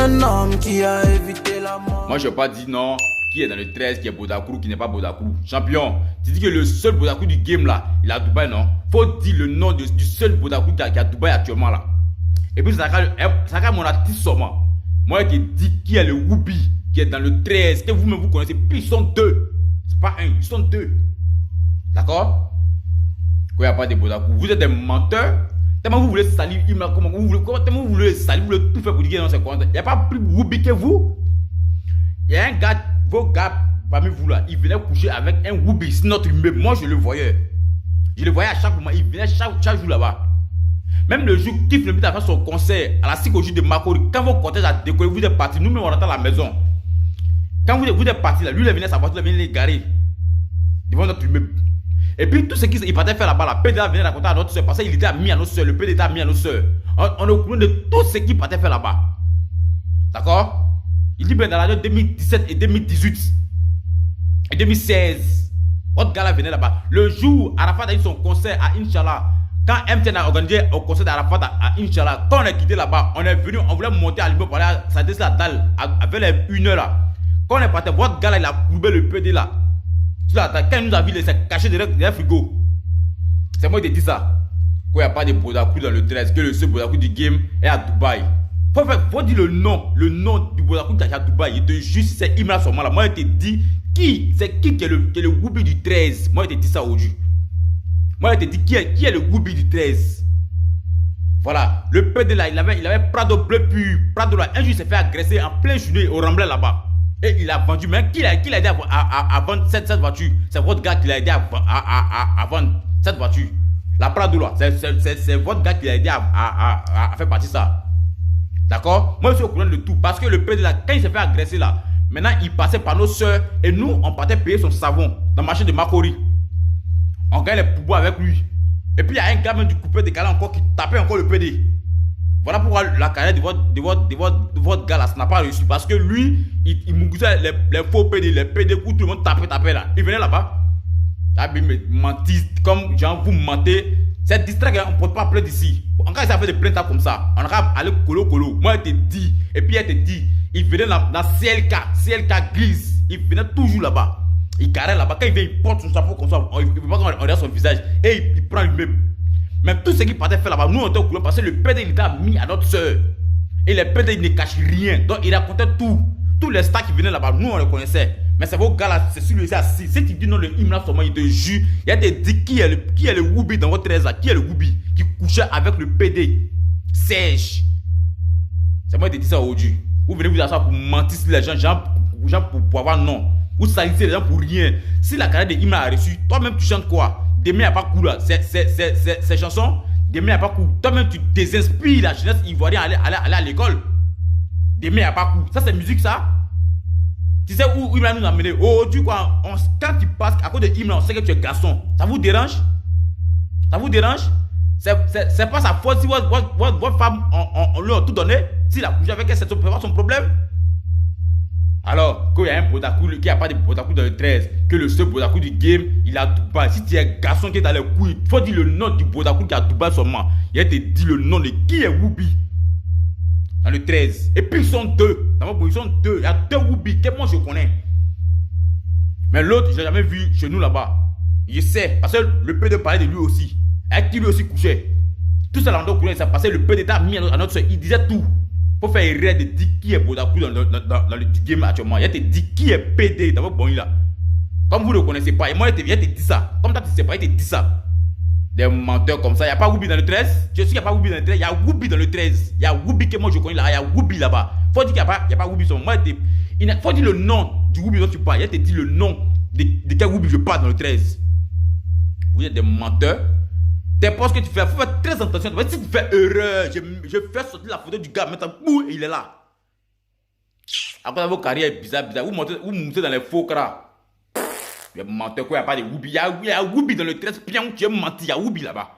un homme qui a évité la mort. Moi, je n'ai pas dit non. Qui est dans le 13, qui est Bodakourou, qui n'est pas Bodakourou. Champion, tu dis que le seul Bodakourou du game là, il est à Dubaï, non? Faut dire le nom du seul Bodakourou qui est à Dubaï actuellement là. Et puis, ça a mon artiste seulement. Moi, je te dis qui est le Whoopi, qui est dans le 13, que vous-même vous connaissez. Puis ils sont deux. C'est pas un, ils sont deux. D'accord? Quand il n'y a pas de Bodakourou, vous êtes des menteurs. Tellement vous voulez salir, tellement vous voulez salir, vous voulez tout faire pour dire que non, c'est quoi? Il n'y a pas plus Whoopi que vous. Il y a un gars, vos gars parmi vous là, il venait coucher avec un Whoopi, c'est notre immeuble. Moi je le voyais. Je le voyais à chaque moment, il venait chaque jour là-bas. Même le jour qu'il venait à faire son concert à la psychologie de Makori, quand vos cortèges a décollé, vous êtes partis, nous-mêmes on rentre à la maison. Quand vous êtes partis là, lui il venait sa voiture, il venait les garer devant notre immeuble. Et puis tout ce qu'il partait faire là-bas, la PDA venait raconter à notre soeur, parce qu'il était ami à nos soeurs, le PDA était ami à nos soeurs. On est au courant de tout ce qu'il partait faire là-bas. D'accord? Il dit bien dans l'année 2017 et 2018 et 2016, votre gars là venait là-bas. Le jour Arafat a eu son concert à Inch'Allah, quand MTN a organisé au concert d'Arafat à Inch'Allah, quand on est quitté là-bas, on est venu, on voulait monter à l'immeuble pour aller à sa la dalle avec les 1h là. Quand on est parti, votre gars là, il a courbé le PD là. Quand il nous a vu, il s'est caché derrière le frigo. C'est moi qui t'ai dit ça. Quand il n'y a pas de Bodakourou dans le 13, que le seul Bodakourou du game est à Dubaï. Faut dire le nom du Bodakourou qui est à Dubaï. Il te juste c'est Imran Somala. Moi, je te dis c'est qui est le Whoopi du 13. Moi, je te dis ça aujourd'hui. Moi, je te dis qui est le Whoopi du 13. Voilà. Le PD là, il avait Prado bleu pur. Prado là, un jour, il s'est fait agresser en plein journée au Remblai là-bas. Et il a vendu. Mais qui l'a aidé à vendre cette voiture? C'est votre gars qui l'a aidé à vendre cette voiture. La Prado là, c'est votre gars qui l'a aidé à faire partie de ça. D'accord? Moi, je suis au courant de tout. Parce que le PD là, quand il s'est fait agresser là, maintenant, il passait par nos soeurs. Et nous, on partait payer son savon dans le marché de Makori. On gagne les poubois avec lui. Et puis, il y a un gars même du coupé décalé encore qui tapait encore le PD. Voilà pourquoi la carrière de votre gars là, ça n'a pas réussi. Parce que lui, il moussait les faux PD, les PD où tout le monde tapait là. Il venait là-bas. Il mentit, comme genre vous mentez. C'est distrait, on ne peut pas appeler d'ici. En cas, il fait des plaintes comme ça. On va aller colo. Moi, je te dis. Et puis, elle te dit. Il venait dans CLK glisse. Il venait toujours là-bas. Il carrait là-bas. Quand il vient, il porte son chapeau comme ça. Il ne peut pas qu'on regarde son visage. Et il prend lui-même. Mais tout ce qu'il partait faire là-bas, nous, on était au courant parce que le PD, il était mis à notre soeur. Et le PD, il ne cache rien. Donc, il racontait tout. Tous les stars qui venaient là-bas, nous, on les connaissait. Mais c'est vos gars là, c'est celui-ci assis. Si tu dis non, le Imran seulement, il te jure. Il te dit qui est le Whoopi dans votre 13 là. Qui est le Whoopi qui couchait avec le PD sèche. C'est moi qui te dis ça aujourd'hui. Vous venez vous asseoir pour mentir sur les gens pour avoir non. Vous salissez les gens pour rien. Si la carrière de Imran a reçu, toi-même tu chantes quoi? Demain, il n'y a pas cool là. Ces chansons, demain, il n'y a pas cool. Toi-même, tu désinspires la jeunesse ivoirienne aller à l'école. Demain, il n'y a pas cool. Ça, c'est musique, ça. Tu sais où Imran nous a amené? Aujourd'hui, quoi, quand tu passes à cause de Imran, on sait que tu es garçon. Ça vous dérange? Ça vous dérange? C'est pas sa faute si votre femme, on lui a tout donné. S'il a couché avec elle, c'est pas son problème. Alors, quand il y a un Bodakourou, qu'il n'y a pas de Bodakourou dans le 13, que le seul Bodakourou du game, il est à Dubaï. Si tu es un garçon qui est dans les couilles, il faut dire le nom du Bodakourou qui est à Dubaï seulement. Il te dit le nom de qui est Whoopi dans le 13. Et puis ils sont deux. Ils sont deux. Il y a deux Whoopi que moi je connais. Mais l'autre, je l'ai jamais vu chez nous là-bas. Je sais, parce que le PD parlait de lui aussi. Avec qui lui aussi couchait. Tout ça là, on doit ça passait. Le PD était mis à notre soeur. Il disait tout. Pour faire erreur de dire qui est Bodakourou dans le game actuellement. Il te dit qui est PD dans votre bon là. Comme vous ne le connaissez pas. Et moi, il te dit ça. Comme toi, tu ne sais pas, il te dit ça. Des menteurs comme ça. Il n'y a pas Whoopi dans le 13. Je sais qu'il n'y a pas Whoopi dans le 13. Il y a Whoopi dans le 13. Il y a Whoopi que moi je connais là. Il y a Whoopi là-bas. Il faut dire qu'il n'y a pas Whoopi sur moi. Il faut dire le nom du Whoopi dont tu parles. Il te dit le nom de quel Whoopi je parle dans le 13. Vous êtes des menteurs. Des postes que tu fais, il faut faire très attention. Si tu fais erreur, je fais sortir la photo du gars, maintenant, boum, il est là. Après, vos carrières bizarres, vous montez dans les faux cras. Il y a menteur, quoi, il n'y a pas de Whoopi. Il y a Whoopi dans le 13, bien où tu es menti, il y a Whoopi là-bas.